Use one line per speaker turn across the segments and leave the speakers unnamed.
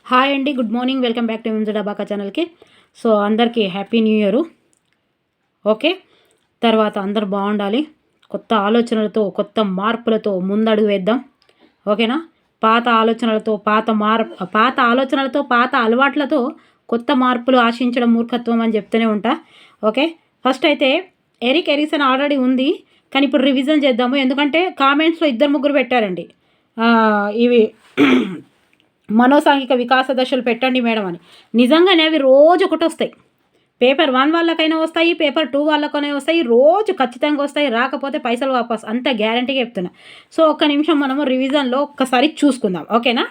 Hi అండి, good morning. Welcome back to MJ డబాకా ఛానల్కి. సో అందరికీ హ్యాపీ న్యూ ఇయర్. ఓకే, తర్వాత అందరు బాగుండాలి. కొత్త ఆలోచనలతో, కొత్త మార్పులతో ముందడుగు వేద్దాం. ఓకేనా? పాత ఆలోచనలతో, పాత అలవాట్లతో కొత్త మార్పులు ఆశించడం మూర్ఖత్వం అని చెప్తూనే ఉంటా. ఓకే, ఫస్ట్ అయితే ఎరిక్ ఎరిక్సన్ ఆల్రెడీ ఉంది, కానీ ఇప్పుడు రివిజన్ చేద్దాము. ఎందుకంటే కామెంట్స్లో ఇద్దరు ముగ్గురు పెట్టారండి, ఇవి మనోసాంఘిక వికాస దశలు పెట్టండి మేడం అని. నిజంగానే అవి రోజు ఒకటి వస్తాయి. పేపర్ 1 వాళ్ళకైనా వస్తాయి, పేపర్ 2 వాళ్ళకైనా వస్తాయి, రోజు ఖచ్చితంగా వస్తాయి. రాకపోతే పైసలు వాపస్, అంత గ్యారంటీగా చెప్తున్నా. సో ఒక్క నిమిషం మనము రివిజన్లో ఒక్కసారి చూసుకుందాం. ఓకేనా?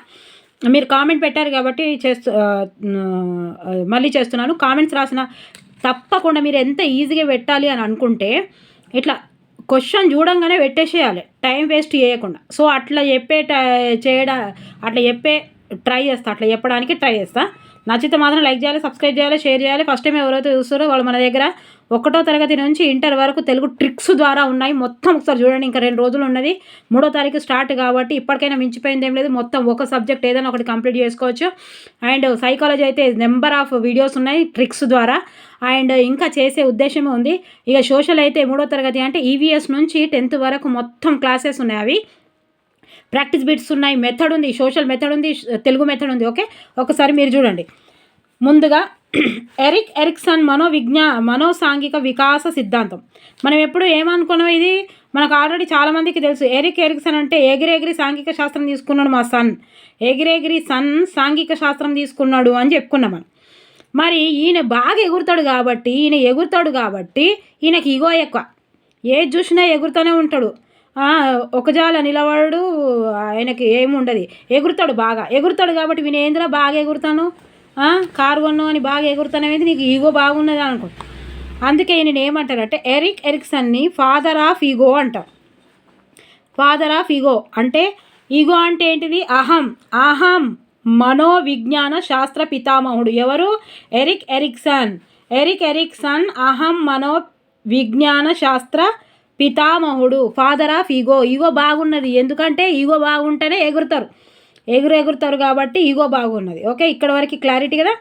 మీరు కామెంట్ పెట్టారు కాబట్టి మళ్ళీ చేస్తున్నాను. కామెంట్స్ రాసిన తప్పకుండా మీరు ఎంత ఈజీగా పెట్టాలి అని అనుకుంటే ఇట్లా క్వశ్చన్ చూడంగానే పెట్టేసేయాలి, టైం వేస్ట్ చేయకుండా. సో అట్లా ట్రై చేస్తా, అట్లా చెప్పడానికి ట్రై చేస్తా. నచ్చితే మాత్రం లైక్ చేయాలి, సబ్స్క్రైబ్ చేయాలి, షేర్ చేయాలి. ఫస్ట్ టైం ఎవరైతే చూస్తారో వాళ్ళు మన దగ్గర 1వ తరగతి నుంచి ఇంటర్ వరకు తెలుగు ట్రిక్స్ ద్వారా ఉన్నాయి. మొత్తం ఒకసారి చూడండి. ఇంకా 2 రోజులు ఉన్నది, 3వ తారీఖు స్టార్ట్ కాబట్టి ఇప్పటికైనా మించిపోయింది ఏం లేదు. మొత్తం ఒక సబ్జెక్ట్ ఏదైనా ఒకటి కంప్లీట్ చేసుకోవచ్చు. అండ్ సైకాలజీ అయితే నెంబర్ ఆఫ్ వీడియోస్ ఉన్నాయి ట్రిక్స్ ద్వారా. అండ్ ఇంకా చేసే ఉద్దేశమే ఉంది. ఇక సోషల్ అయితే 3వ తరగతి అంటే ఈవీఎస్ నుంచి 10th వరకు మొత్తం క్లాసెస్ ఉన్నాయి. అవి ప్రాక్టీస్ బిట్స్ ఉన్నాయి, మెథడ్ ఉంది, సోషల్ మెథడ్ ఉంది, తెలుగు మెథడ్ ఉంది. ఓకే, ఒకసారి మీరు చూడండి. ముందుగా ఎరిక్ ఎరిక్సన్ మనోసాంఘిక వికాస సిద్ధాంతం. మనం ఎప్పుడు ఏమనుకున్నాం, ఇది మనకు ఆల్రెడీ చాలామందికి తెలుసు. ఎరిక్ ఎరిక్సన్ అంటే ఎగిరెగిరి సాంఘిక శాస్త్రం తీసుకున్నాడు మా సన్, ఎగిరెగిరి సన్ సాంఘిక శాస్త్రం తీసుకున్నాడు అని చెప్పుకున్నాం మనం. మరి ఈయన బాగా ఎగురుతాడు కాబట్టి, ఈయనకి ఈగో ఎక్కువ. ఏది చూసినా ఎగురుతూనే ఉంటాడు. ఒకజాల నిలబడు, ఆయనకి ఏముండదు, ఎగురుతాడు, బాగా ఎగురుతాడు కాబట్టి వినేంద్ర బాగా ఎగురుతాను, కారు కొన్నావు అని బాగా ఎగురుతానేది, నీకు ఈగో బాగున్నది అనుకో. అందుకే ఈయన ఏమంటారంటే ఎరిక్ ఎరిక్సన్ని ఫాదర్ ఆఫ్ ఈగో అంటారు. ఫాదర్ ఆఫ్ ఈగో అంటే, ఈగో అంటే ఏంటిది? అహం మనోవిజ్ఞాన శాస్త్ర పితామహుడు. ఎవరు? ఎరిక్ ఎరిక్సన్ అహం మనోవిజ్ఞాన శాస్త్ర పితామహుడు, ఫాదర్ ఆఫ్ ఈగో. ఈగో బాగున్నది, ఎందుకంటే ఈగో బాగుంటేనే ఎగురుతారు కాబట్టి ఈగో బాగున్నది. ఓకే, ఇక్కడ వరకు క్లారిటీ కదా.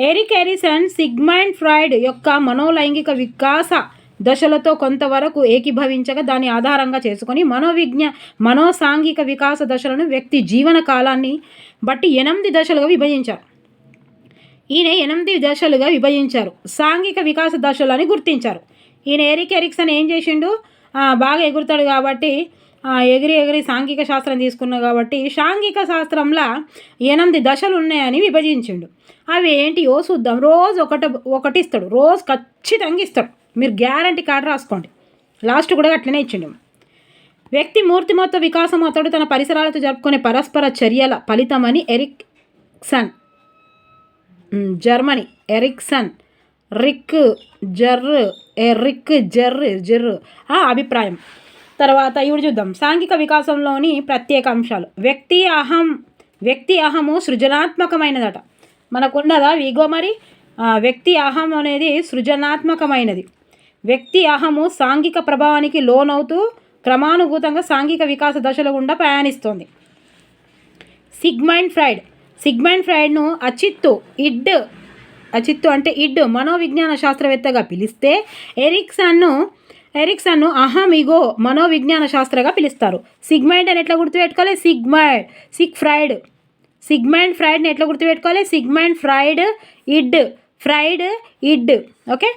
ఎరిక్ ఎరిక్సన్ సిగ్మండ్ ఫ్రాయిడ్ యొక్క మనోలైంగిక వికాస దశలతో కొంతవరకు ఏకీభవించగా దాని ఆధారంగా చేసుకొని మనోసాంఘిక వికాస దశలను వ్యక్తి జీవన కాలాన్ని బట్టి 8 దశలుగా విభజించారు. ఈయన 8 దశలుగా విభజించారు. సాంఘిక వికాస దశలని గుర్తించారు. ఈయన ఎరిక్ ఎరిక్సన్ ఏం చేసిండు? బాగా ఎగురుతాడు కాబట్టి ఎగిరి సాంఘిక శాస్త్రం తీసుకున్నాడు కాబట్టి సాంఘిక శాస్త్రంలో 8 దశలు ఉన్నాయని విభజించిండు. అవి ఏంటియో చూద్దాం. రోజు ఒకటి ఇస్తాడు, రోజు ఖచ్చితంగా ఇస్తాడు. మీరు గ్యారంటీ కార్డు రాసుకోండి. లాస్ట్ కూడా అట్లనే ఇచ్చిండు. వ్యక్తి మూర్తిమత్వ వికాసం అతడు తన పరిసరాలతో జరుపుకునే పరస్పర చర్యల ఫలితమని ఎరిక్సన్, జర్మనీ, ఎరిక్సన్ రిక్ జర్రు అభిప్రాయం. తర్వాత ఇవి చూద్దాం. సాంఘిక వికాసంలోని ప్రత్యేక అంశాలు. వ్యక్తి అహము సృజనాత్మకమైనదట. మనకున్నదా ఈగో? మరి వ్యక్తి అహం అనేది సృజనాత్మకమైనది. వ్యక్తి అహము సాంఘిక ప్రభావానికి లోనవుతూ క్రమానుగతంగా సాంఘిక వికాస దశల గుండా ప్రయాణిస్తోంది. సిగ్మండ్ ఫ్రాయిడ్ను అచిత్తు అంటే ఇడ్ మనోవిజ్ఞాన శాస్త్రవేత్తగా పిలిస్తే ఎరిక్సన్ను అహం ఈగో మనోవిజ్ఞాన శాస్త్రగా పిలుస్తారు. సిగ్మండ్ అని ఎట్లా గుర్తుపెట్టుకోవాలి? సిగ్మండ్ ఫ్రాయిడ్ని ఎట్లా గుర్తుపెట్టుకోవాలి? Sigmund Freud ఇడ్. ఓకే,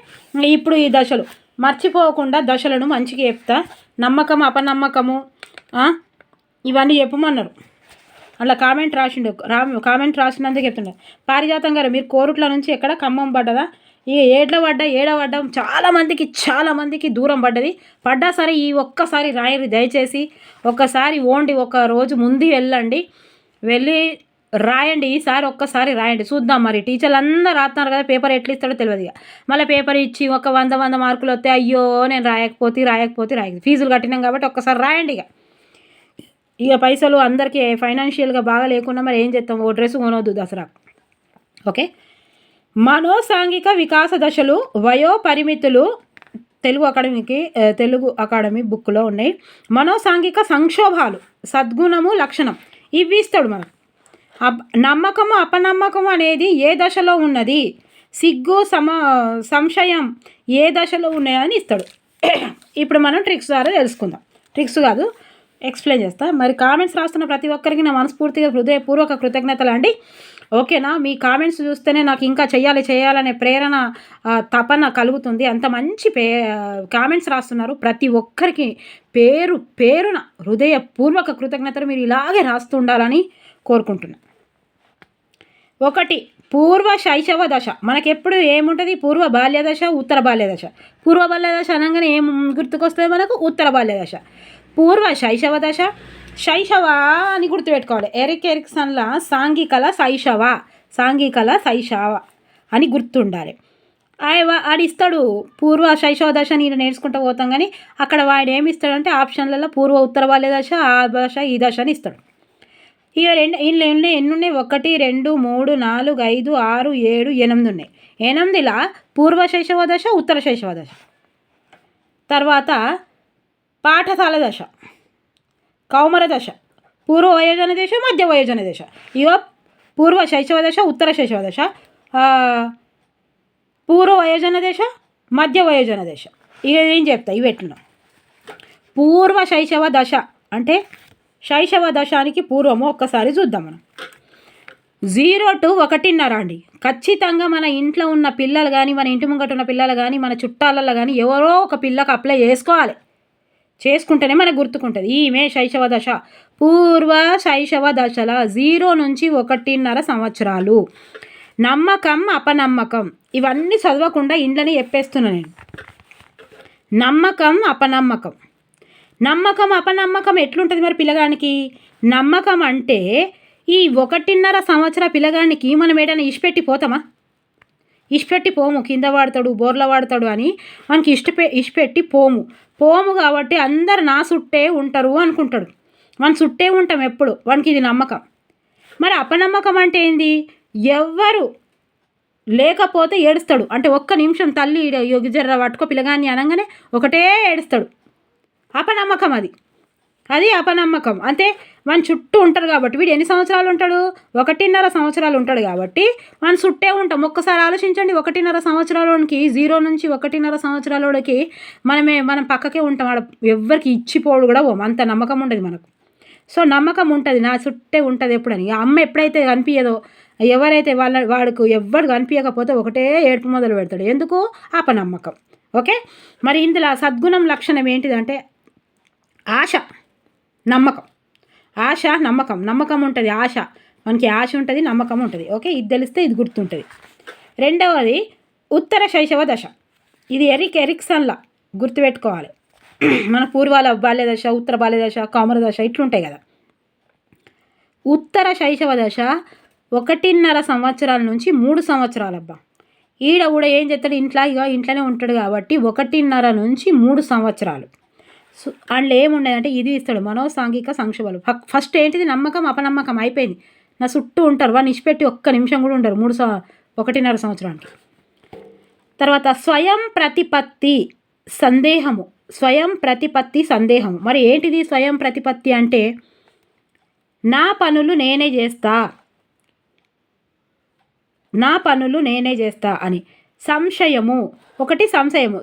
ఇప్పుడు ఈ దశలు మర్చిపోకుండా దశలను మంచిగా చెప్తా. నమ్మకం, అపనమ్మకము, ఇవన్నీ చెప్పమన్నారు. అలా కామెంట్ రాసినందుకు చెప్తున్నారు. పారిజాతం గారు, మీరు కోరుట్ల నుంచి ఎక్కడ ఖమ్మం పడ్డదా? ఇక ఏడవడ్డం చాలా మందికి దూరం పడ్డా సరే ఈ ఒక్కసారి రాయరు దయచేసి. ఒక్కసారి ఒక రోజు ముందు వెళ్ళి రాయండి. ఈసారి ఒక్కసారి రాయండి, చూద్దాం. మరి టీచర్లు అందరూ రాస్తున్నారు కదా, పేపర్ ఎట్లా ఇస్తాడో తెలియదు. ఇక మళ్ళీ పేపర్ ఇచ్చి ఒక 100 మార్కులు వస్తే అయ్యో నేను రాయకపోతే ఫీజులు కట్టినాం కాబట్టి ఒక్కసారి రాయండి. ఇక పైసలు అందరికీ ఫైనాన్షియల్గా బాగా లేకుండా మరి ఏం చేస్తాం, ఓ డ్రెస్ కొనవద్దు దసరా. ఓకే, మనోసాంఘిక వికాస దశలు, వయో పరిమితులు తెలుగు అకాడమీ బుక్లో ఉన్నాయి. మనోసాంఘిక సంక్షోభాలు, సద్గుణము, లక్షణం, ఇవి ఇస్తాడు మనకు. నమ్మకము అపనమ్మకం అనేది ఏ దశలో ఉన్నది, సిగ్గు సంశయం ఏ దశలో ఉన్నాయని ఇస్తాడు. ఇప్పుడు మనం ట్రిక్స్ ద్వారా తెలుసుకుందాం. ట్రిక్స్ కాదు, ఎక్స్ప్లెయిన్ చేస్తా. మరి కామెంట్స్ రాస్తున్న ప్రతి ఒక్కరికి నా మనస్ఫూర్తిగా హృదయపూర్వక కృతజ్ఞతలు అండి. ఓకేనా? మీ కామెంట్స్ చూస్తేనే నాకు ఇంకా చేయాలనే ప్రేరణ తపన కలుగుతుంది. అంత మంచి కామెంట్స్ రాస్తున్నారు. ప్రతి ఒక్కరికి పేరున హృదయపూర్వక కృతజ్ఞతలు. మీరు ఇలాగే రాస్తూ ఉండాలని కోరుకుంటున్నాను. 1 పూర్వ శైశవ దశ. మనకెప్పుడు ఏముంటుంది? పూర్వ బాల్య దశ, ఉత్తర బాల్య దశ. పూర్వ బాల్య దశ అనగానే ఏం గుర్తుకొస్తుంది మనకు? ఉత్తర బాల్య దశ. పూర్వ శైశవ దశ, శైశవ అని గుర్తుపెట్టుకోవాలి. ఎరిక్సన్లా సాంఘికల శైశవ అని గుర్తుండాలి. ఆడిస్తాడు పూర్వ శైశవ దశ. నేను నేర్చుకుంటూ పోతాం, కానీ అక్కడ వాడు ఏమి ఇస్తాడంటే ఆప్షన్లలో పూర్వ ఉత్తర బాల్య దశ, ఆ దశ ఈ దశ అని ఇస్తాడు. ఇక ఎన్ని ఉన్నాయి? 1, 2, 3, 4, 5, 6, 7, 8 ఉన్నాయి. 8లా పూర్వ శైశవ దశ, ఉత్తర శైశవ దశ. తర్వాత పాఠశాల దశ, కౌమర దశ, పూర్వ వయోజన దశ, మధ్య వయోజన దశ. ఇక పూర్వ శైశవ దశ, ఉత్తర శైశవ దశ, పూర్వ వయోజన దశ, మధ్య వయోజన దశ. ఇక ఏం చెప్తా ఇవి ఎట్లా? పూర్వ శైశవ దశ అంటే శైశవ దశానికి పూర్వము ఒక్కసారి చూద్దాం మనం. 0 to 1.5 అండి. ఖచ్చితంగా మన ఇంట్లో ఉన్న పిల్లలు కానీ, మన ఇంటి ముంగట ఉన్న పిల్లలు కానీ, మన చుట్టాలలో కానీ ఎవరో ఒక పిల్లకి అప్లై చేసుకోవాలి. చేసుకుంటేనే మనకు గుర్తుకుంటుంది. ఈమె శైశవ దశ. పూర్వ శైశవ దశల 0 నుంచి 1.5 సంవత్సరాలు. నమ్మకం అపనమ్మకం ఇవన్నీ చదవకుండా ఇంట్లోనే చెప్పేస్తున్నా నేను. నమ్మకం అపనమ్మకం ఎట్లుంటుంది మరి పిల్లగానికి? నమ్మకం అంటే ఈ 1.5 సంవత్సర పిల్లగానికి మనం ఏదైనా ఇష్టపెట్టి పోతామా? ఇష్టపెట్టి పోము. కింద వాడతాడు, బోర్ల వాడతాడు అని మనకి ఇష్టపెట్టి పోము కాబట్టి అందరు నా చుట్టే ఉంటారు అనుకుంటాడు. మన చుట్టే ఉంటాం ఎప్పుడు. వానికి ఇది నమ్మకం. మరి అపనమ్మకం అంటే ఏంది? ఎవ్వరు లేకపోతే ఏడుస్తాడు. అంటే ఒక్క నిమిషం తల్లి జర్ర పట్టుకో పిల్లగాన్ని అనగానే ఒకటే ఏడుస్తాడు. అపనమ్మకం అది అపనమ్మకం. అంటే మన చుట్టూ ఉంటారు కాబట్టి. వీడు ఎన్ని సంవత్సరాలు ఉంటాడు? 1.5 సంవత్సరాలు ఉంటాడు కాబట్టి మన చుట్టే ఉంటాం. ఒక్కసారి ఆలోచించండి. 1.5 సంవత్సరాలకి 0 నుంచి 1.5 సంవత్సరాలకి మనం పక్కకే ఉంటాం. ఆడ ఎవ్వరికి ఇచ్చిపోడు కూడా అంత నమ్మకం ఉండదు మనకు. సో నమ్మకం ఉంటుంది, నా చుట్టే ఉంటుంది ఎప్పుడని. అమ్మ ఎప్పుడైతే కనిపించదో, ఎవరైతే వాడికి ఎవ్వరు కనిపించకపోతే ఒకటే ఏడుపు మొదలు పెడతాడు. ఎందుకు? అపనమ్మకం. ఓకే. మరి ఇందులో సద్గుణం లక్షణం ఏంటిదంటే ఆశ, నమ్మకం. నమ్మకం ఉంటుంది, ఆశ. మనకి ఆశ ఉంటుంది, నమ్మకం ఉంటుంది. ఓకే, ఇది తెలిస్తే ఇది గుర్తుంటుంది. రెండవది ఉత్తర శైశవ దశ. ఇది ఎరిక్సన్లా గుర్తుపెట్టుకోవాలి. మన పూర్వాల బాల్య దశ, ఉత్తర బాల్య దశ, కౌమర దశ ఇట్లుంటాయి కదా. ఉత్తర శైశవ దశ 1.5 సంవత్సరాల నుంచి 3 సంవత్సరాలు. అబ్బా, ఈడ కూడా ఏం చేస్తాడు? ఇంట్లోనే ఉంటాడు కాబట్టి 1.5 నుంచి 3 సంవత్సరాలు. సో అందులో ఏముండదంటే ఇది ఇస్తాడు, మనోసాంఘిక సంక్షోభాలు. ఫస్ట్ ఏంటిది? నమ్మకం అపనమ్మకం అయిపోయింది. నా చుట్టూ ఉంటారు, వాడిని ఇచ్చిపెట్టి ఒక్క నిమిషం కూడా ఉండరు 1.5 సంవత్సరానికి. తర్వాత స్వయం ప్రతిపత్తి సందేహము. మరి ఏంటిది స్వయం ప్రతిపత్తి అంటే? నా పనులు నేనే చేస్తా అని. సంశయము,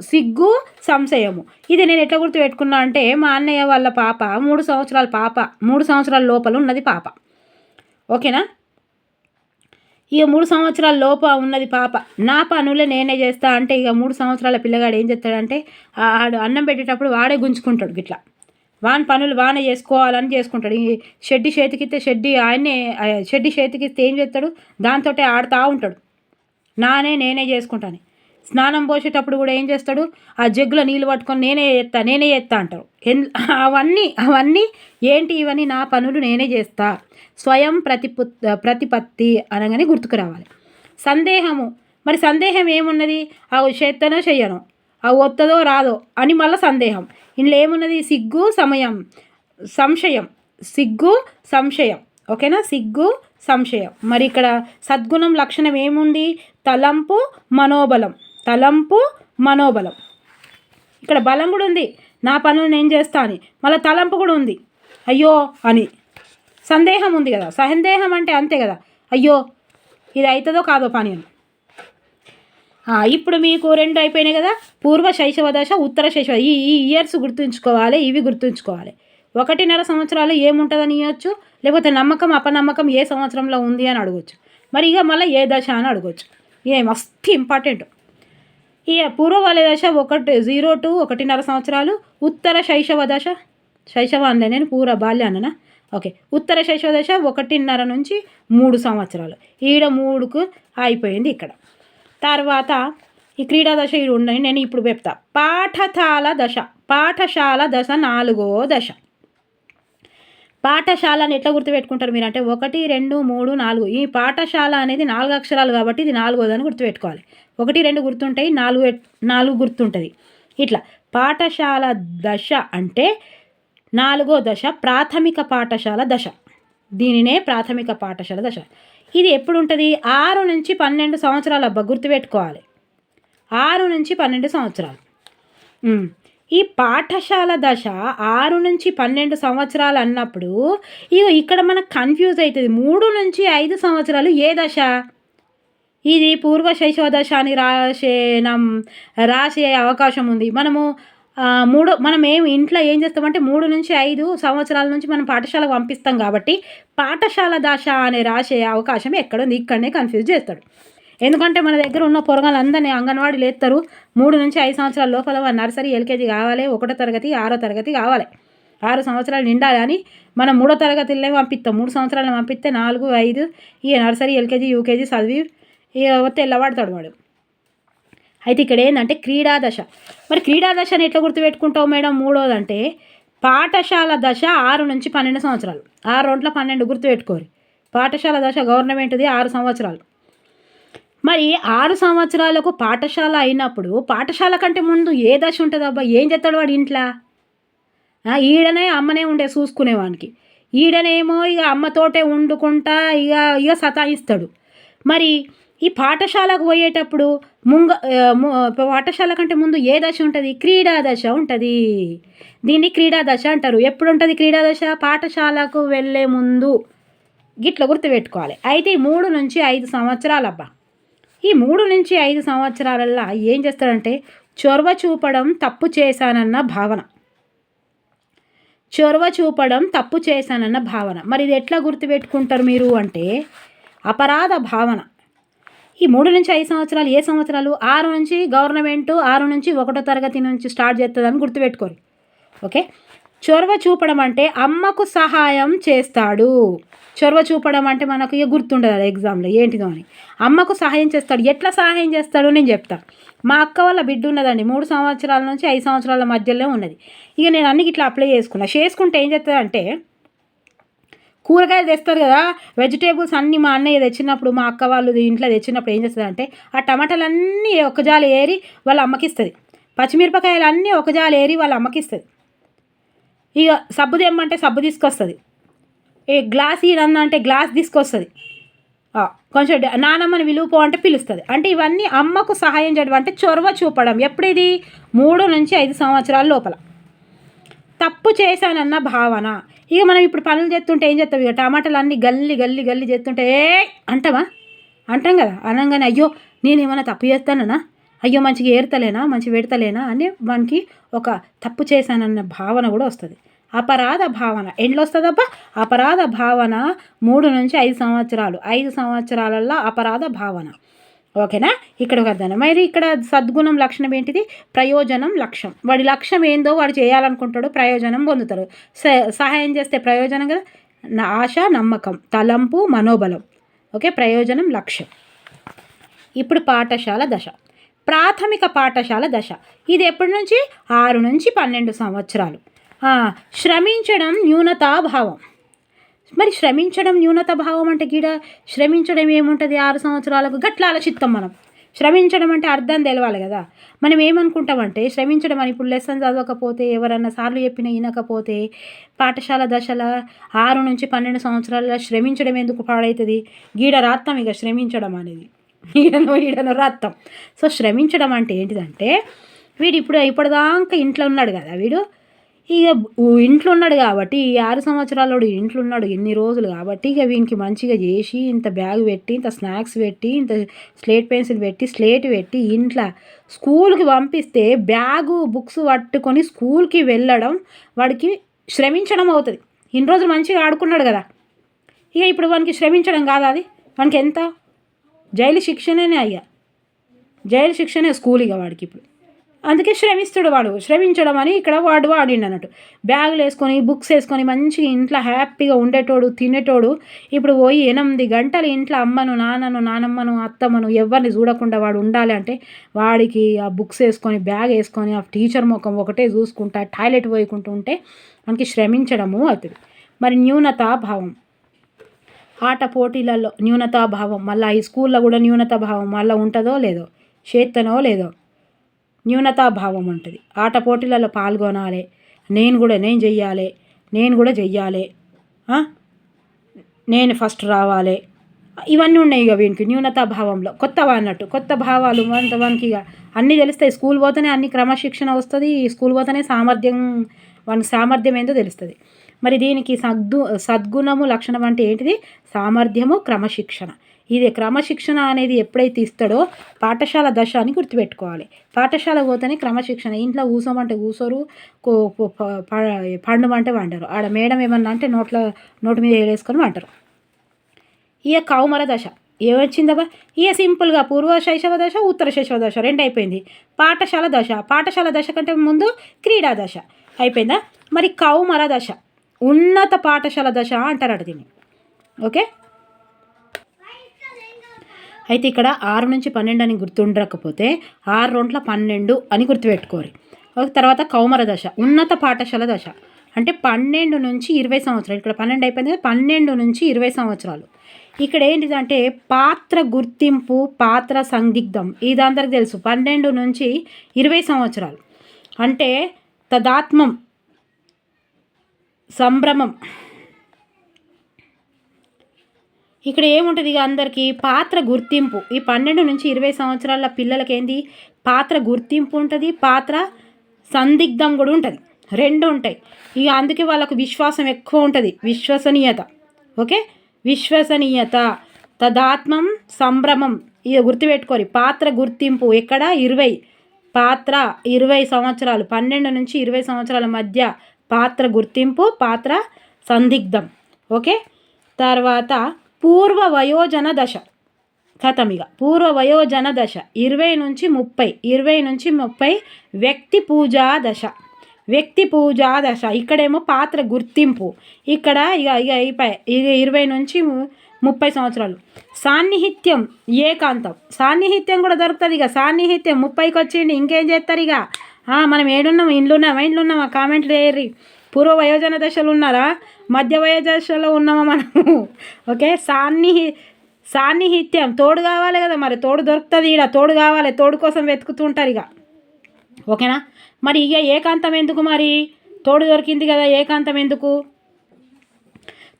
సిగ్గు, సంశయము. ఇది నేను ఎట్లా గుర్తుపెట్టుకున్నా అంటే మా అన్నయ్య వాళ్ళ పాప 3 సంవత్సరాల లోపల ఉన్నది పాప. ఓకేనా? ఇక 3 సంవత్సరాల లోప ఉన్నది పాప. నా పనులే నేనే చేస్తా అంటే ఇక 3 సంవత్సరాల పిల్లగాడు ఏం చేస్తాడంటే ఆడు అన్నం పెట్టేటప్పుడు వాడే గుంజుకుంటాడు. గిట్లా వాని పనులు వానే చేసుకోవాలని చేసుకుంటాడు. ఈ షెడ్డి చేతికిస్తే షెడ్డి చేతికిస్తే ఏం చేస్తాడు? దాంతో ఆడుతూ ఉంటాడు. నేనే చేసుకుంటాను. స్నానం పోసేటప్పుడు కూడా ఏం చేస్తాడు? ఆ జగ్గులో నీళ్ళు పట్టుకొని నేనే చేస్తా అంటారు. అవన్నీ ఏంటి? ఇవన్నీ నా పనులు నేనే చేస్తా. స్వయం ప్రతిపత్తి అనగానే గుర్తుకు రావాలి. సందేహము, మరి సందేహం ఏమున్నది? అవి చేస్తానో చెయ్యను, అవి వస్తుందో రాదో అని మళ్ళీ సందేహం. ఇందులో ఏమున్నది? సంశయం. ఓకేనా? సిగ్గు, సంశయం. మరి ఇక్కడ సద్గుణం లక్షణం ఏముంది? తలంపు, మనోబలం. ఇక్కడ బలం కూడా ఉంది, నా పనులు నేను చేస్తా అని. మళ్ళీ తలంపు కూడా ఉంది, అయ్యో అని. సందేహం ఉంది కదా, సందేహం అంటే అంతే కదా, అయ్యో ఇది అవుతుందో కాదో పని అని. ఇప్పుడు మీకు 2 అయిపోయినాయి కదా, పూర్వ శైశవ దశ, ఉత్తర శైశవ. ఈ ఇయర్స్ గుర్తుంచుకోవాలి, ఇవి గుర్తుంచుకోవాలి. 1.5 సంవత్సరాలు ఏముంటుందని ఇవ్వచ్చు, లేకపోతే నమ్మకం అపనమ్మకం ఏ సంవత్సరంలో ఉంది అని అడగవచ్చు. మరి ఇక మళ్ళీ ఏ దశ అని అడగవచ్చు. ఇదే మస్తు ఇంపార్టెంట్. ఈ పూర్వ బాల్య దశ 0 to 1.5 సంవత్సరాలు, ఉత్తర శైశవ దశ, శైశవ అనలే నేను, పూర్వ బాల్య అన్ననా, ఓకే. ఉత్తర శైశవ దశ 1.5 నుంచి 3 సంవత్సరాలు. ఈడ 3కు అయిపోయింది ఇక్కడ. తర్వాత ఈ క్రీడా దశ ఈడు ఉండని, నేను ఇప్పుడు చెప్తా. పాఠశాల దశ, పాఠశాల దశ 4వ దశ. పాఠశాలని ఎట్లా గుర్తుపెట్టుకుంటారు మీరు అంటే 1, 2, 3, 4. ఈ పాఠశాల అనేది 4 అక్షరాలు కాబట్టి ఇది 4వదని గుర్తుపెట్టుకోవాలి. 1, 2 గుర్తుంటాయి, 4 గుర్తుంటుంది. ఇట్లా పాఠశాల దశ అంటే 4వ దశ ప్రాథమిక పాఠశాల దశ. దీనినే ప్రాథమిక పాఠశాల దశ. ఇది ఎప్పుడు ఉంటుంది? 6 నుంచి 12 సంవత్సరాలు అబ్బా, గుర్తుపెట్టుకోవాలి. 6 నుంచి 12 సంవత్సరాలు. ఈ పాఠశాల దశ 6 నుంచి 12 సంవత్సరాలు అన్నప్పుడు ఇక్కడ మనకు కన్ఫ్యూజ్ అవుతుంది. 3 నుంచి 5 సంవత్సరాలు ఏ దశ? ఇది పూర్వ శైశవ దశ అని రాసే అవకాశం ఉంది. మనం ఇంట్లో ఏం చేస్తామంటే 3 నుంచి 5 సంవత్సరాల నుంచి మనం పాఠశాలకు పంపిస్తాం కాబట్టి పాఠశాల దశ అనే రాసే అవకాశం ఎక్కడుంది? ఇక్కడనే కన్ఫ్యూజ్ చేస్తాడు. ఎందుకంటే మన దగ్గర ఉన్న పొరగాళ్ళందరినీ అంగన్వాడీలు ఎత్తారు. 3 నుంచి 5 సంవత్సరాల లోపల నర్సరీ ఎల్కేజీ కావాలి, 1వ తరగతి 6వ తరగతి కావాలి, 6 సంవత్సరాలు నిండాలి అని మనం 3వ తరగతిలో పంపిస్తాం. 3 సంవత్సరాలు పంపిస్తే 4, 5 ఈ నర్సరీ ఎల్కేజీ యూకేజీ చదివి తెల్లవాడతాడు వాడు. అయితే ఇక్కడ ఏంటంటే క్రీడా దశ. మరి క్రీడా దశని ఎట్లా గుర్తుపెట్టుకుంటావు మేడం? 3వదంటే పాఠశాల దశ 6 నుంచి 12 సంవత్సరాలు. 6 రోంట్ల 12 గుర్తుపెట్టుకోరు. పాఠశాల దశ గవర్నమెంట్ది 6 సంవత్సరాలు. మరి 6 సంవత్సరాలకు పాఠశాల అయినప్పుడు పాఠశాల కంటే ముందు ఏ దశ ఉంటుంది అబ్బా? ఏం చేస్తాడు వాడు ఇంట్లో? ఈడనే అమ్మనే ఉండే చూసుకునేవానికి, ఈడనేమో ఇక అమ్మతోటే వండుకుంటా ఇక సతాయిస్తాడు. మరి ఈ పాఠశాలకు పోయేటప్పుడు పాఠశాల కంటే ముందు ఏ దశ ఉంటుంది? క్రీడా దశ ఉంటుంది. దీన్ని క్రీడా దశ అంటారు. ఎప్పుడు ఉంటుంది క్రీడా దశ? పాఠశాలకు వెళ్ళే ముందు. గిట్ల గుర్తుపెట్టుకోవాలి. అయితే ఈ 3 నుంచి 5 సంవత్సరాలు అబ్బా, ఈ 3 నుంచి 5 సంవత్సరాలల్లో ఏం చేస్తాడంటే చొరవ చూపడం తప్పు చేశానన్న భావన. చొరవ చూపడం తప్పు చేశానన్న భావన. మరి ఇది ఎట్లా గుర్తుపెట్టుకుంటారు మీరు అంటే అపరాధ భావన. ఈ 3 నుంచి 5 సంవత్సరాలు ఏ సంవత్సరాలు? 6 నుంచి గవర్నమెంట్ 6 నుంచి 1వ తరగతి నుంచి స్టార్ట్ చేస్తుందని గుర్తుపెట్టుకోరు. ఓకే. చొరవ చూపడం అంటే అమ్మకు సహాయం చేస్తాడు. చొరవ చూపడం అంటే మనకు ఇక గుర్తుండదు ఎగ్జామ్లో ఏంటిదో అని. అమ్మకు సహాయం చేస్తాడు. ఎట్లా సహాయం చేస్తాడో నేను చెప్తాను. మా అక్క వాళ్ళ బిడ్డ ఉన్నదండి, 3 సంవత్సరాల నుంచి 5 సంవత్సరాల మధ్యలో ఉన్నది. ఇక నేను అన్ని ఇట్లా అప్లై చేసుకుంటే ఏం చేస్తుందంటే కూరగాయలు తెస్తారు కదా, వెజిటేబుల్స్ అన్నీ మా అన్నయ్య తెచ్చినప్పుడు, మా అక్క వాళ్ళు ఇంట్లో తెచ్చినప్పుడు ఏం చేస్తుందంటే ఆ టమాటాలన్నీ ఒక జాలి ఏరి వాళ్ళ అమ్మకి ఇస్తుంది. పచ్చిమిరపకాయలు అన్నీ ఒక జాలి ఏరి వాళ్ళ అమ్మకి ఇస్తుంది. ఇక సబ్బు తెమ్మంటే సబ్బు తీసుకొస్తుంది. ఏ గ్లాస్ ఇడన్నా అంటే గ్లాస్ తీసుకొస్తుంది. కొంచెం నానమ్మని విలువపో అంటే పిలుస్తుంది. అంటే ఇవన్నీ అమ్మకు సహాయం చేయడం అంటే చొరవ చూపడం. ఎప్పుడు ఇది? 3 నుంచి 5 సంవత్సరాల లోపల. తప్పు చేశానన్న భావన. ఇక మనం ఇప్పుడు పనులు చేస్తుంటే ఏం చేస్తాం? ఇక టమాటాలు అన్నీ గల్లి చేస్తుంటే అంటాం కదా. అనగానే అయ్యో నేను ఏమైనా తప్పు చేస్తానన్నా, అయ్యో మంచిగా ఏరుతలేనా, మంచిగా పెడతలేనా అని మనకి ఒక తప్పు చేశానన్న భావన కూడా వస్తుంది. అపరాధ భావన ఎండ్లో వస్తుందబ్బా? అపరాధ భావన 3 నుంచి 5 సంవత్సరాలు. 5 సంవత్సరాలల్లో అపరాధ భావన. ఓకేనా? ఇక్కడ ఒక అర్థం. మరి ఇక్కడ సద్గుణం లక్షణం ఏంటిది? ప్రయోజనం లక్ష్యం. వాడి లక్ష్యం ఏందో వాడు చేయాలనుకుంటాడు, ప్రయోజనం పొందుతాడు. సహాయం చేస్తే ప్రయోజనం కదా. ఆశ, నమ్మకం, తలంపు, మనోబలం. ఓకే. ప్రయోజనం, లక్ష్యం. ఇప్పుడు పాఠశాల దశ, ప్రాథమిక పాఠశాల దశ. ఇది ఎప్పటి నుంచి? 6 నుంచి 12 సంవత్సరాలు. శ్రమించడం న్యూనతాభావం. మరి శ్రమించడం న్యూనతాభావం అంటే గీడ శ్రమించడం ఏముంటుంది? 6 సంవత్సరాలకు గట్ల ఆలోచిస్తాం మనం. శ్రమించడం అంటే అర్థం తెలవాలి కదా. మనం ఏమనుకుంటామంటే శ్రమించడం అని ఇప్పుడు లెసన్ చదవకపోతే, ఎవరన్నా సార్లు చెప్పినా వినకపోతే, పాఠశాల దశల 6 నుంచి 12 సంవత్సరాల శ్రమించడం ఎందుకు పాడవుతుంది? గీడ రాత్తం ఇక శ్రమించడం అనేది ఈడను రాత్తం. సో శ్రమించడం అంటే ఏంటిదంటే వీడు ఇప్పటిదాకా ఇంట్లో ఉన్నాడు కదా, వీడు ఇక ఇంట్లో ఉన్నాడు కాబట్టి ఈ 6 సంవత్సరాలోడు ఇంట్లో ఉన్నాడు ఎన్ని రోజులు కాబట్టి ఇక వీనికి మంచిగా చేసి ఇంత బ్యాగ్ పెట్టి ఇంత స్నాక్స్ పెట్టి ఇంత స్లేట్ పెన్సిల్ పెట్టి స్లేట్ పెట్టి ఇంట్లో స్కూల్కి పంపిస్తే బ్యాగు బుక్స్ పట్టుకొని స్కూల్కి వెళ్ళడం వాడికి శ్రమించడం అవుతుంది. ఇన్ని రోజులు మంచిగా ఆడుకున్నాడు కదా, ఇక ఇప్పుడు వానికి శ్రమించడం కాదా అది? వానికి ఎంత జైలు శిక్షనే అయ్యా, జైలు శిక్షనే స్కూల్ ఇక వాడికి ఇప్పుడు. అందుకే శ్రమిస్తాడు వాడు, శ్రమించడం అని ఇక్కడ వాడిండు అన్నట్టు. బ్యాగులు వేసుకొని బుక్స్ వేసుకొని మంచిగా ఇంట్లో హ్యాపీగా ఉండేటోడు తినేటోడు ఇప్పుడు పోయి 8 గంటలు ఇంట్లో అమ్మను నానమ్మను అత్తమ్మను ఎవరిని చూడకుండా వాడు ఉండాలి అంటే వాడికి ఆ బుక్స్ వేసుకొని బ్యాగ్ వేసుకొని ఆ టీచర్ ముఖం ఒకటే చూసుకుంటా టాయిలెట్ పోయికుంటూ ఉంటే మనకి శ్రమించడము అవుతుంది. మరి న్యూనతాభావం, ఆట పోటీలలో న్యూనతాభావం, మళ్ళీ ఈ స్కూల్లో కూడా న్యూనతాభావం మళ్ళీ ఉంటుందో లేదో, చేత్తనో లేదో న్యూనతాభావం ఉంటుంది. ఆట పోటీలలో పాల్గొనాలి, నేను చెయ్యాలి, నేను ఫస్ట్ రావాలి, ఇవన్నీ ఉన్నాయి ఇక వీనికి న్యూనతాభావంలో. కొత్తవా అన్నట్టు కొత్త భావాలు వానికి ఇక అన్నీ తెలుస్తాయి. స్కూల్ పోతేనే అన్ని క్రమశిక్షణ వస్తుంది, స్కూల్ పోతేనే వానికి సామర్థ్యం ఏందో తెలుస్తుంది. మరి దీనికి సద్గుణము లక్షణం అంటే ఏంటిది? సామర్థ్యము, క్రమశిక్షణ. ఇది క్రమశిక్షణ అనేది ఎప్పుడైతే ఇస్తాడో పాఠశాల దశ అని గుర్తుపెట్టుకోవాలి. పాఠశాల పోతేనే క్రమశిక్షణ. ఇంట్లో కూసోమంటే కూసోరు, పండుమంటే వండరు. ఆడ మేడం ఏమన్నా అంటే నోటి మీద వేసుకొని వంటారు. ఇక కౌమర దశ ఏమొచ్చిందబ్బా? ఇక సింపుల్గా పూర్వ శైశవ దశ, ఉత్తర శైశవ దశ 2 అయిపోయింది. పాఠశాల దశ కంటే ముందు క్రీడా దశ అయిపోయిందా? మరి కౌమర దశ ఉన్నత పాఠశాల దశ అంటారట దీన్ని. ఓకే, అయితే ఇక్కడ 6 నుంచి 12 అని గుర్తుండకపోతే 6 2 12 అని గుర్తుపెట్టుకోరు. తర్వాత కౌమర దశ ఉన్నత పాఠశాల దశ అంటే 12 నుంచి 20 సంవత్సరాలు. ఇక్కడ 12 అయిపోయింది, 12 నుంచి 20 సంవత్సరాలు. ఇక్కడ ఏంటిదంటే పాత్ర గుర్తింపు, పాత్ర సందిగ్ధం, ఇది అందరికి తెలుసు. 12 నుంచి 20 సంవత్సరాలు అంటే తదాత్మం, సంభ్రమం. ఇక్కడ ఏముంటుంది ఇక అందరికీ పాత్ర గుర్తింపు. ఈ 12 నుంచి 20 సంవత్సరాల పిల్లలకి ఏంది? పాత్ర గుర్తింపు ఉంటుంది, పాత్ర సందిగ్ధం కూడా ఉంటుంది, 2 ఉంటాయి. ఇక అందుకే వాళ్ళకు విశ్వాసం ఎక్కువ ఉంటుంది, విశ్వసనీయత. ఓకే, విశ్వసనీయత, తదాత్మం, సంభ్రమం. ఇక గుర్తుపెట్టుకోరు. పాత్ర గుర్తింపు ఎక్కడ? 20. పాత్ర 20 సంవత్సరాలు, 12 నుంచి 20 సంవత్సరాల మధ్య పాత్ర గుర్తింపు, పాత్ర సందిగ్ధం. ఓకే, తర్వాత పూర్వ వయోజన దశ. కథమిగా పూర్వ వయోజన దశ 20 నుంచి 30 వ్యక్తి పూజా దశ. ఇక్కడేమో పాత్ర గుర్తింపు, ఇక్కడ ఇక అయిపోయి ఇక 20 నుంచి 30 సంవత్సరాలు. సాన్నిహిత్యం, ఏకాంతం. సాన్నిహిత్యం కూడా దొరుకుతుంది. ఇక సాన్నిహిత్యం 30కి వచ్చింది, ఇంకేం చేస్తారు ఇక? మనం ఏడున్నాం? ఇండ్లు ఉన్నామా? కామెంట్లు వేయర్రి. పూర్వ వయోజన దశలు ఉన్నారా? మధ్య వయోదశలో ఉన్నామా మనము? ఓకే, సాన్నిహిత్యం, తోడు కావాలి కదా, మరి తోడు దొరుకుతుంది. ఇక్కడ తోడు కావాలి, తోడు కోసం వెతుకుతుంటారు ఇక. ఓకేనా? మరి ఇక ఏకాంతం ఎందుకు? మరి తోడు దొరికింది కదా, ఏకాంతం ఎందుకు?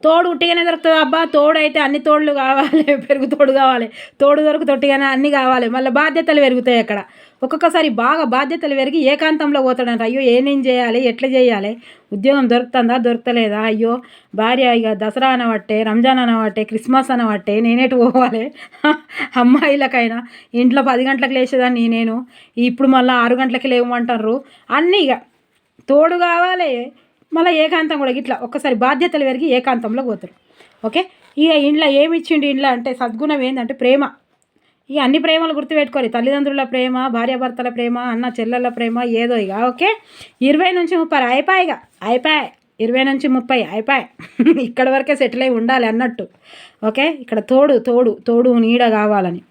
తోడు ఉట్టిగానే దొరుకుతుంది అబ్బా. తోడు అయితే అన్ని తోడులు కావాలి, పెరుగు తోడు కావాలి, తోడు దొరుకుతొట్టిగానే అన్నీ కావాలి. మళ్ళీ బాధ్యతలు పెరుగుతాయి అక్కడ. ఒక్కొక్కసారి బాగా బాధ్యతలు పెరిగి ఏకాంతంలో పోతాడంట. అయ్యో ఏమేం చేయాలి, ఎట్లా చేయాలి, ఉద్యోగం దొరుకుతుందా దొరకలేదా, అయ్యో భార్య ఇక దసరా అనబట్టే, రంజాన్ అనబట్టే, క్రిస్మస్ అనబట్టే నేనేటు పోవాలి. అమ్మాయిలకైనా ఇంట్లో 10 గంటలకు లేచేదాన్ని నేను, ఇప్పుడు మళ్ళీ 6 గంటలకి లేవమంటారు. అన్నీ ఇక తోడు కావాలి, మళ్ళీ ఏకాంతం కూడా. ఇట్లా ఒక్కసారి బాధ్యతలు పెరిగి ఏకాంతంలో పోతారు. ఓకే, ఇక ఇంట్లో ఏమి ఇచ్చిండు ఇంట్లో అంటే సద్గుణం ఏంటంటే ప్రేమ. ఇక అన్ని ప్రేమలు గుర్తుపెట్టుకోవాలి. తల్లిదండ్రుల ప్రేమ, భార్యాభర్తల ప్రేమ, అన్న చెల్లెళ్ళ ప్రేమ, ఏదో ఇక. ఓకే, 20 నుంచి 30 అయిపోయి, 20 నుంచి 30 అయిపోయి. ఇక్కడ వరకే సెటిల్ అయి ఉండాలి అన్నట్టు. ఓకే, ఇక్కడ తోడు నీడ కావాలని.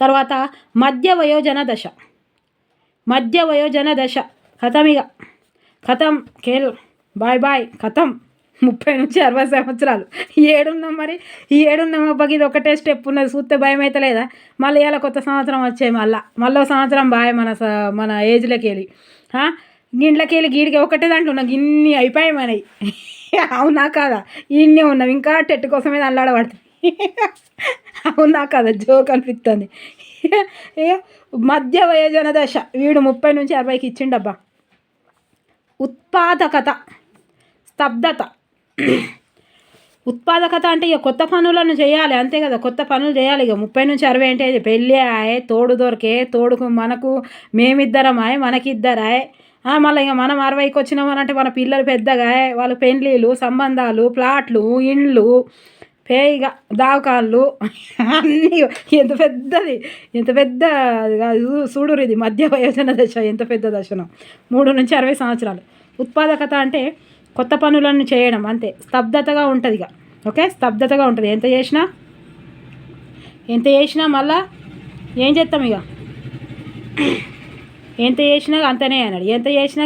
తర్వాత మధ్య వయోజన దశ. ఖతం కేల్ బాయ్ ఖతం. 30 నుంచి 60 సంవత్సరాలు. ఏడున్నాం మరి? ఈ ఏడున్నామబ్బకి ఇది ఒకటే స్టెప్ ఉన్నది. చూస్తే భయం అయితే లేదా? మళ్ళీ ఇలా కొత్త సంవత్సరం వచ్చాయి, మళ్ళీ సంవత్సరం బాయ్ మన ఏజ్లోకి వెళ్ళి గిండ్లకి వెళ్ళి గీడికి ఒకటే దాంట్లో ఉన్నాం. ఇన్ని అయిపోయాయి మనవి. అవునా కాదా? ఇన్నే ఉన్నాం, ఇంకా టెట్టు కోసమే అల్లాడబడుతుంది. అవునా కాదా? జోక్ అనిపిస్తుంది. మధ్య వయోజన దశ వీడు 30 నుంచి 60కి ఇచ్చిండబ్బా. ఉత్పాదకత, స్తబ్దత. ఉత్పాదకత అంటే ఇక కొత్త పనులను చేయాలి అంతే కదా, కొత్త పనులు చేయాలి. ఇక 30 నుంచి 60 అంటే పెళ్ళి ఆయే, తోడు దొరికే, తోడుకు మనకు మేమిద్దరమాయే, మనకిద్దరాయే. మళ్ళీ ఇక మనం 60కి వచ్చినామనంటే మన పిల్లలు పెద్దగా, వాళ్ళ పెళ్ళిళ్ళు, సంబంధాలు, ప్లాట్లు, ఇండ్లు, పేయిగా దావకాళ్ళు అన్నీ. ఎంత పెద్దది, ఎంత పెద్ద చూడురు, ఇది మధ్య వయోజన దశ, ఎంత పెద్ద దశను. 3 నుంచి 60 సంవత్సరాలు. ఉత్పాదకత అంటే కొత్త పనులను చేయడం అంతే. స్తబ్దతగా ఉంటుంది ఇక, ఓకే, స్తబ్దతగా ఉంటుంది. ఎంత చేసినా మళ్ళా ఏం చేస్తాం ఇక, ఎంత చేసినా అంతనే అన్నాడు. ఎంత చేసినా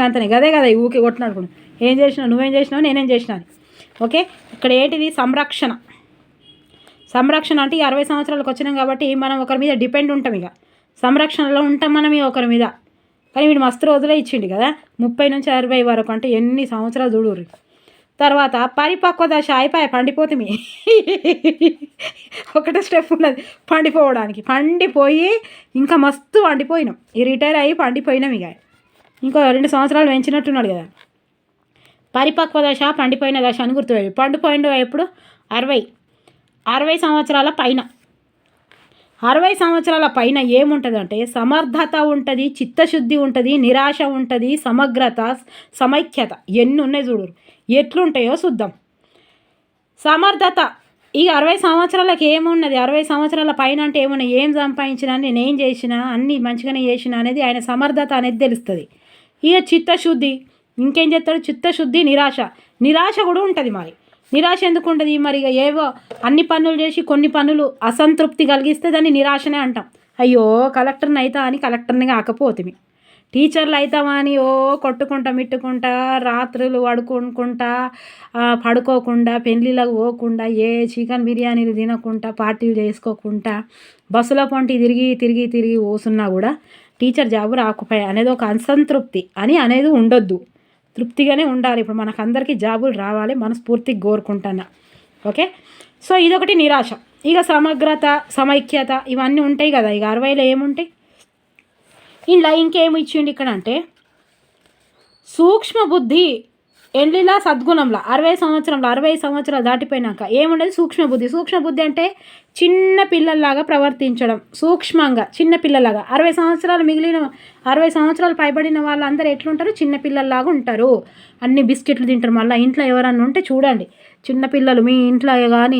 అంతనే గదే కదా ఊకే కొట్టినాడు. ఏం చేసినావు, నువ్వేం చేసినావు, నేనేం చేసినా అని. ఓకే, ఇక్కడ ఏంటిది సంరక్షణ. అంటే 60 సంవత్సరాలకు వచ్చినాం కాబట్టి మనం ఒకరి మీద డిపెండ్ ఉంటాం. ఇక సంరక్షణలో ఉంటాం మనం ఒకరి మీద. కానీ వీడు మస్తు రోజులే ఇచ్చిండు కదా, 30 నుంచి 60 వరకు, అంటే ఎన్ని సంవత్సరాలు చూడుర్రి. తర్వాత పరిపక్వ దశ అయిపోయి పండిపోతుంది. ఒకటే స్టెప్ ఉన్నది పండిపోవడానికి. పండిపోయి ఇంకా మస్తు పండిపోయినాం. ఈ రిటైర్ అయ్యి పండిపోయినాం. ఇక ఇంకో 2 సంవత్సరాలు పెంచినట్టున్నాడు కదా. పరిపక్వ దశ, పండిపోయిన దశ అని గుర్తుపెట్టి. పండిపోయిండు ఎప్పుడు 60 సంవత్సరాల పైన. 60 సంవత్సరాల పైన ఏముంటుంది అంటే సమర్థత ఉంటుంది, చిత్తశుద్ధి ఉంటుంది, నిరాశ ఉంటుంది, సమగ్రత, సమైక్యత, ఎన్ని ఉన్నాయి చూడు. ఎట్లుంటాయో చూద్దాం. సమర్థత, ఇక 60 సంవత్సరాలకు ఏమున్నది, 60 సంవత్సరాల పైన అంటే ఏమున్నాయి, ఏం సంపాదించినా, నేనేం చేసినా అన్నీ మంచిగానే చేసినా అనేది ఆయన సమర్థత అనేది తెలుస్తుంది. ఇక చిత్తశుద్ధి, ఇంకేం చేస్తాడు, చిత్తశుద్ధి, నిరాశ కూడా ఉంటుంది. మరి నిరాశ ఎందుకు ఉంటుంది, మరి ఇక ఏవో అన్ని పనులు చేసి కొన్ని పనులు అసంతృప్తి కలిగిస్తే దాన్ని నిరాశనే అంటాం. అయ్యో కలెక్టర్ని అవుతా అని కలెక్టర్ని కాకపోతుంది, టీచర్లు అవుతామా అని కొట్టుకుంటా మిట్టుకుంటా, రాత్రులు పడుకోకుండా, పెళ్ళిళ్ళకు పోకుండా, ఏ చికెన్ బిర్యానీలు తినకుండా, పార్టీలు చేసుకోకుండా, బస్సులో పొంటి తిరిగి పోసున్నా కూడా టీచర్ జాబు రాకపోయా అనేది ఒక అసంతృప్తి అనేది ఉండొద్దు. తృప్తిగానే ఉండాలి. ఇప్పుడు మనకందరికీ జాబులు రావాలి, మనస్ఫూర్తిగా కోరుకుంటున్నా. ఓకే, సో ఇదొకటి నిరాశ. ఇక సమగ్రత, సమైక్యత ఇవన్నీ ఉంటాయి కదా. ఇక 60లో ఏముంటాయి, ఇలా ఇంకేమి ఇచ్చిండు ఇక్కడ అంటే సూక్ష్మ బుద్ధి, ఎండ్లిలా సద్గుణంలా. 60 సంవత్సరాలు దాటిపోయినాక ఏముండదు సూక్ష్మ బుద్ధి అంటే చిన్న పిల్లల్లాగా ప్రవర్తించడం, సూక్ష్మంగా చిన్న పిల్లలాగా. 60 సంవత్సరాలు పైబడిన వాళ్ళందరూ ఎట్లుంటారు, చిన్న పిల్లల్లాగా ఉంటారు. అన్ని బిస్కెట్లు తింటారు. మళ్ళీ ఇంట్లో ఎవరన్నా ఉంటే చూడండి, చిన్నపిల్లలు మీ ఇంట్లో కానీ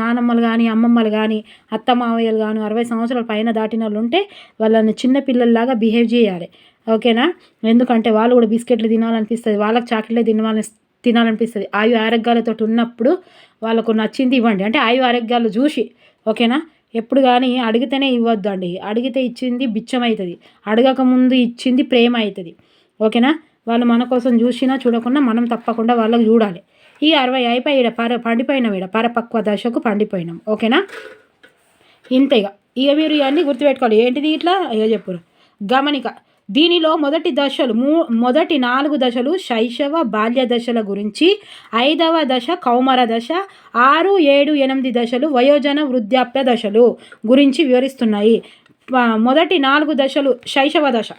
నానమ్మలు కానీ అమ్మమ్మలు కానీ అత్తమావయ్యలు కానీ 60 సంవత్సరాల పైన దాటిన వాళ్ళు ఉంటే వాళ్ళని చిన్న పిల్లల్లాగా బిహేవ్ చేయాలి. ఓకేనా, ఎందుకంటే వాళ్ళు కూడా బిస్కెట్లు తినాలనిపిస్తుంది, వాళ్ళకి చాక్లెట్ తినాలనిపిస్తుంది. ఆరోగ్యాలతో ఉన్నప్పుడు వాళ్ళకు నచ్చింది ఇవ్వండి, అంటే ఆరోగ్యాలు చూసి. ఓకేనా, ఎప్పుడు కానీ అడిగితేనే ఇవ్వద్దు అండి. అడిగితే ఇచ్చింది బిచ్చం అవుతుంది, అడగక ముందు ఇచ్చింది ప్రేమ అవుతుంది. ఓకేనా, వాళ్ళు మన కోసం చూసినా చూడకుండా మనం తప్పకుండా వాళ్ళకి చూడాలి. ఈ 60 అయిపోయి పండిపోయినాం, పరపక్వ దశకు పండిపోయినాం. ఓకేనా, ఇంతేగా. ఇక మీరు ఇవన్నీ గుర్తుపెట్టుకోవాలి. ఏంటిది ఇట్లా ఇక చెప్పురు గమనిక. దీనిలో మొదటి 4 దశలు శైశవ బాల్య దశల గురించి, 5వ దశ కౌమార దశ, 6, 7, 8 దశలు వయోజన వృద్ధాప్య దశలు గురించి వివరిస్తున్నాయి. మొదటి 4 దశలు శైశవ దశ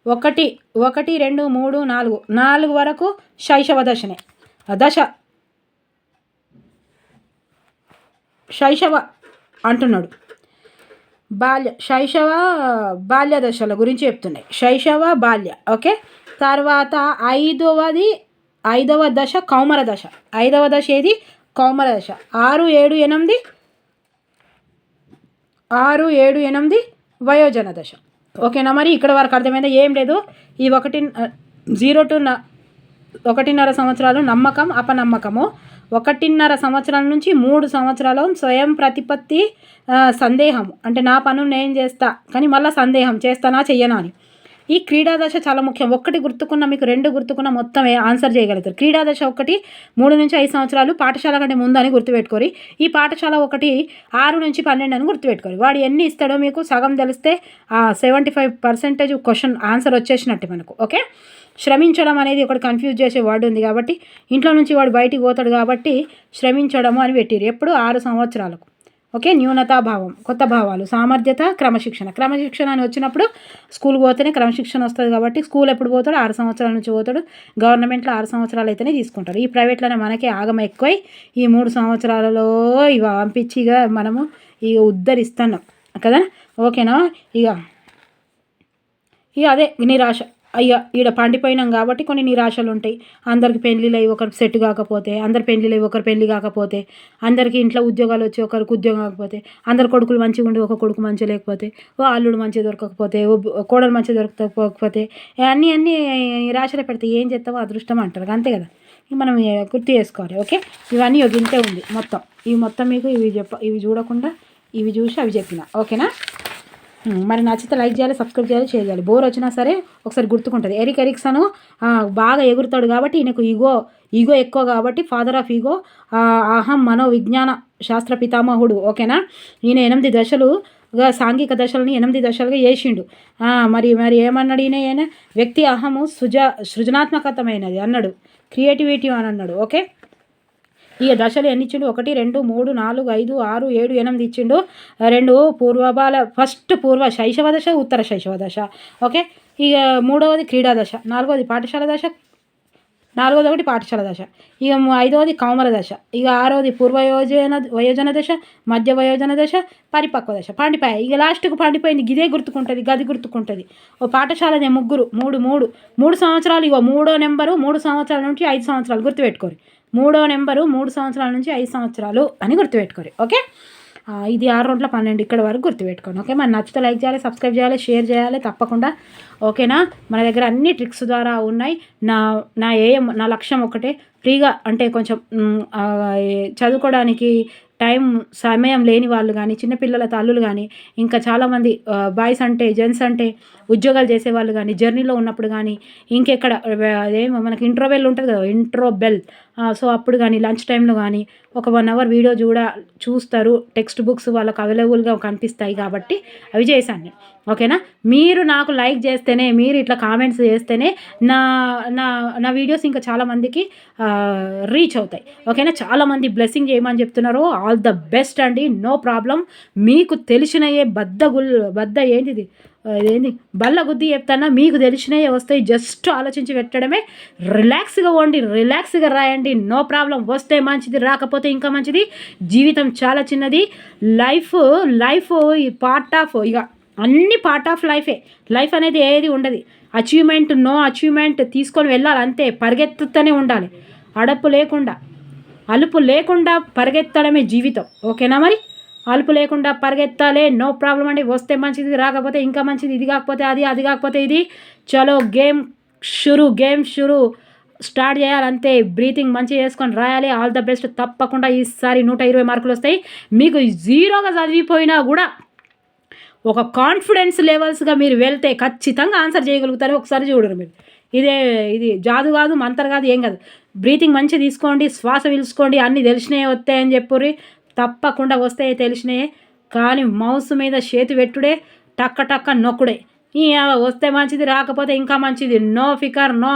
1, 2, 3, 4 వరకు శైశవ దశనే. శైశవ అంటున్నాడు, శైశవ బాల్య దశల గురించి చెప్తున్నాయి. శైశవ బాల్య. ఓకే, తర్వాత 5వ దశ కౌమార దశ. 5వ దశ ఏది, కౌమార దశ. 6, 7, 8 వయోజన దశ. ఓకేనా, మరి ఇక్కడ వరకు అర్థమైందా? ఏం లేదు. ఈ 0 to 1.5 సంవత్సరాలు నమ్మకం అపనమ్మకము, 1.5 సంవత్సరాల నుంచి 3 సంవత్సరాలు స్వయం ప్రతిపత్తి, సందేహం అంటే నా పనులు నేను చేస్తా కానీ మళ్ళీ సందేహం చేస్తానా చెయ్యనా అని. ఈ క్రీడా దశ చాలా ముఖ్యం. 1 గుర్తుకున్న మీకు 2 గుర్తుకున్న మొత్తం ఆన్సర్ చేయగలుగుతారు. క్రీడా దశ 1 3 నుంచి 5 సంవత్సరాలు, పాఠశాల కంటే ముందు అని గుర్తుపెట్టుకోరి. ఈ పాఠశాల 1 6 నుంచి 12 అని గుర్తుపెట్టుకోరి. వాడు ఎన్ని ఇస్తాడో మీకు సగం తెలిస్తే 75% క్వశ్చన్ ఆన్సర్ వచ్చేసినట్టు మనకు. ఓకే, శ్రమించడం అనేది ఒకటి కన్ఫ్యూజ్ చేసే వర్డ్ ఉంది కాబట్టి ఇంట్లో నుంచి వాడు బయటికి పోతాడు కాబట్టి శ్రమించడము అని పెట్టిరు. ఎప్పుడు 6 సంవత్సరాలకు. ఓకే, న్యూనతాభావం, కొత్త భావాలు, సామర్థ్యత, క్రమశిక్షణ అని వచ్చినప్పుడు స్కూల్కి పోతేనే క్రమశిక్షణ వస్తుంది కాబట్టి స్కూల్ ఎప్పుడు పోతాడు 6 సంవత్సరాల నుంచి పోతాడు. గవర్నమెంట్లో 6 సంవత్సరాలు అయితేనే తీసుకుంటారు. ఈ ప్రైవేట్లోనే మనకే ఆగమ ఎక్కువై ఈ 3 సంవత్సరాలలో ఇక పంపించి ఇక మనము ఇక ఉద్ధరిస్తున్నాం కదా. ఓకేనా, ఇక అదే నిరాశ. అయ్యా ఈడ పండిపోయినాం కాబట్టి కొన్ని నిరాశలు ఉంటాయి. అందరికి పెళ్ళిళ్ళు అయ్యి ఒకరికి సెట్ కాకపోతే, అందరి పెళ్ళిళ్ళు అయ్యి ఒకరు పెళ్ళి కాకపోతే, అందరికీ ఇంట్లో ఉద్యోగాలు వచ్చి ఒకరికి ఉద్యోగం కాకపోతే, అందరు కొడుకులు మంచిగా ఉండి ఒక కొడుకు మంచిగా లేకపోతే, ఓ అల్లుడు మంచిగా దొరకకపోతే, ఓ కోడలు మంచిగా దొరకకపోతే, అన్నీ నిరాశలు పెడితే ఏం చేస్తామో అదృష్టం అంటారు అంతే కదా. మనం గుర్తు చేసుకోవాలి. ఓకే, ఇవన్నీ ఇంతే ఉంది మొత్తం. ఇవి మొత్తం మీకు ఇవి చూడకుండా ఇవి చూసి అవి చెప్పిన. ఓకేనా, మరి నచ్చితే లైక్ చేయాలి, సబ్స్క్రైబ్ చేయాలి, షేర్ చేయాలి. బోర్ వచ్చినా సరే ఒకసారి గుర్తుకుంటుంది. ఎరిక్సన్ బాగా ఎగురుతాడు కాబట్టి ఈయనకు ఈగో ఎక్కువ కాబట్టి ఫాదర్ ఆఫ్ ఈగో, అహం మనోవిజ్ఞాన శాస్త్ర పితామహుడు. ఓకేనా, ఈయన 8 దశలుగా సాంఘిక దశలని 8 దశలుగా చేసిండు. మరి ఏమన్నాడు ఈయన వ్యక్తి అహము సృజనాత్మకతమైనది అన్నాడు, క్రియేటివిటీ అని అన్నాడు. ఓకే, ఈ దశలు ఎన్ని ఇచ్చిండు? 1 2 3 4 5 6 7 8 ఇచ్చిండు. 2 ఫస్ట్ పూర్వ శైశవ దశ, ఉత్తర శైశవ దశ. ఓకే, ఇక 3వది క్రీడా దశ, 4వది పాఠశాల దశ, 4వది పాఠశాల దశ, ఇక 5వది కౌమర దశ, ఇక 6వది వయోజన దశ, మధ్య వయోజన దశ, పరిపక్వ దశ. పండిపోయాయి. ఇక లాస్ట్కు పండిపోయింది. గిదే గుర్తుకుంటుంది, గది గుర్తుకుంటుంది. ఓ పాఠశాలనే 3 సంవత్సరాలు. ఇగో 3వ నెంబరు 3 సంవత్సరాల నుంచి 5 సంవత్సరాలు గుర్తుపెట్టుకోరు. 3వ నెంబరు 3 సంవత్సరాల నుంచి 5 సంవత్సరాలు అని గుర్తుపెట్టుకోరు. ఓకే, ఇది 6 2 12 ఇక్కడ వరకు గుర్తుపెట్టుకోండి. ఓకే, మరి నచ్చితే లైక్ చేయాలి, సబ్స్క్రైబ్ చేయాలి, షేర్ చేయాలి తప్పకుండా. ఓకేనా, మన దగ్గర అన్ని ట్రిక్స్ ద్వారా ఉన్నాయి. నా లక్ష్యం ఒకటే, ఫ్రీగా అంటే కొంచెం చదువుకోవడానికి సమయం లేని వాళ్ళు కానీ, చిన్నపిల్లల తల్లులు కానీ, ఇంకా చాలామంది బాయ్స్ అంటే జెంట్స్ అంటే ఉద్యోగాలు చేసేవాళ్ళు కానీ, జర్నీలో ఉన్నప్పుడు కానీ, ఇంకెక్కడ అదేమో మనకి ఇంట్రో బెల్ ఉంటుంది కదా, ఇంట్రో బెల్. సో అప్పుడు కానీ లంచ్ టైంలో కానీ ఒక 1 అవర్ వీడియో చూస్తారు. టెక్స్ట్ బుక్స్ వాళ్ళకి అవైలబుల్గా కనిపిస్తాయి కాబట్టి అవి చేశాను. ఓకేనా, మీరు నాకు లైక్ చేస్తేనే, మీరు ఇట్లా కామెంట్స్ చేస్తేనే నా వీడియోస్ ఇంకా చాలామందికి రీచ్ అవుతాయి. ఓకేనా, చాలామంది బ్లెస్సింగ్ చేయమని చెప్తున్నారు. ఆల్ ద బెస్ట్ అండి, నో ప్రాబ్లం. మీకు తెలిసినయే ఏంది బల్ల గుద్ది చెప్తానా, మీకు తెలిసినవి వస్తాయి. జస్ట్ ఆలోచించి పెట్టడమే. రిలాక్స్గా పోండి, రిలాక్స్గా రాయండి, నో ప్రాబ్లం. వస్తే మంచిది, రాకపోతే ఇంకా మంచిది. జీవితం చాలా చిన్నది. లైఫ్ పార్ట్ ఆఫ్, ఇక అన్ని పార్ట్ ఆఫ్ లైఫ్ అనేది ఏది ఉండదు. నో అచీవ్మెంట్ తీసుకొని వెళ్ళాలి అంతే. పరిగెత్తుతూనే ఉండాలి, అలుపు లేకుండా పరిగెత్తడమే జీవితం. ఓకేనా, మరి అలుపు లేకుండా పరిగెత్తాలి, నో ప్రాబ్లం అండి. వస్తే మంచిది, రాకపోతే ఇంకా మంచిది. ఇది కాకపోతే అది కాకపోతే ఇది. చలో గేమ్ షురు స్టార్ట్ చేయాలంతే. బ్రీతింగ్ మంచిగా చేసుకొని రాయాలి. All the best. తప్పకుండా ఈసారి 120 మార్కులు వస్తాయి. మీకు 0గా చదివిపోయినా కూడా ఒక కాన్ఫిడెన్స్ లెవెల్స్గా మీరు వెళ్తే ఖచ్చితంగా ఆన్సర్ చేయగలుగుతారు. ఒకసారి చూడరు మీరు. ఇది జాదు కాదు, మంత్రం కాదు, ఏం కాదు. బ్రీతింగ్ మంచిగా తీసుకోండి, శ్వాస పీల్చుకోండి. అన్నీ తెలిసినాయి వస్తాయని చెప్పుర్రి. తప్పకుండా వస్తాయి తెలిసినాయే. కానీ మౌస్ మీద చేతి పెట్టుడే, టక్క నొక్కుడే. వస్తే మంచిది, రాకపోతే ఇంకా మంచిది. నో ఫికర్, నో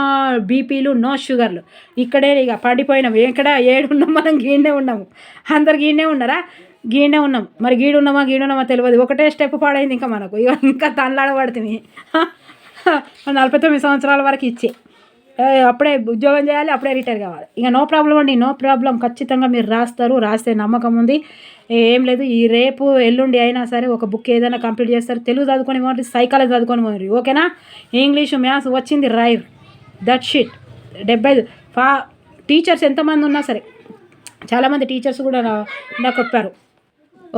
బీపీలు, నో షుగర్లు. ఇక్కడే ఇక పడిపోయినాం. ఎక్కడ ఏడున్నాం మనం? గీడే ఉన్నాము. అందరు గీడే ఉన్నారా? గీడే ఉన్నాం. మరి గీడున్నామా తెలియదు. ఒకటే స్టెప్ పాడైంది ఇంకా మనకు. ఇంకా తనలాడబడుతుంది. 49 సంవత్సరాల వరకు ఇచ్చే అప్పుడే ఉద్యోగం చేయాలి, అప్పుడే రిటైర్ కావాలి. ఇక నో ప్రాబ్లం అండి, నో ప్రాబ్లం. ఖచ్చితంగా మీరు రాస్తే నమ్మకం ఉంది. ఏం లేదు, ఈ రేపు ఎల్లుండి అయినా సరే ఒక బుక్ ఏదైనా కంప్లీట్ చేస్తారు. తెలుగు చదువుకొని పోండి, సైకాలజీ చదువుకొని పోండి. ఓకేనా, ఇంగ్లీషు మ్యాథ్స్ వచ్చింది రైర్ దట్ షిట్. 75 టీచర్స్ ఎంతమంది ఉన్నా సరే, చాలామంది టీచర్స్ కూడా నాకు చెప్పారు.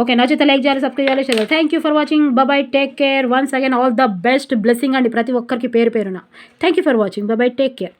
ఓకే, నచ్చితే లైక్ చేయాలి, సబ్స్క్రైబ్ చేయాలి. Thank you for watching. Bye, take care. Once again all the best. Blessing అండి ప్రతి ఒక్కరికి పేరున. Thank you for watching. Bye, take care.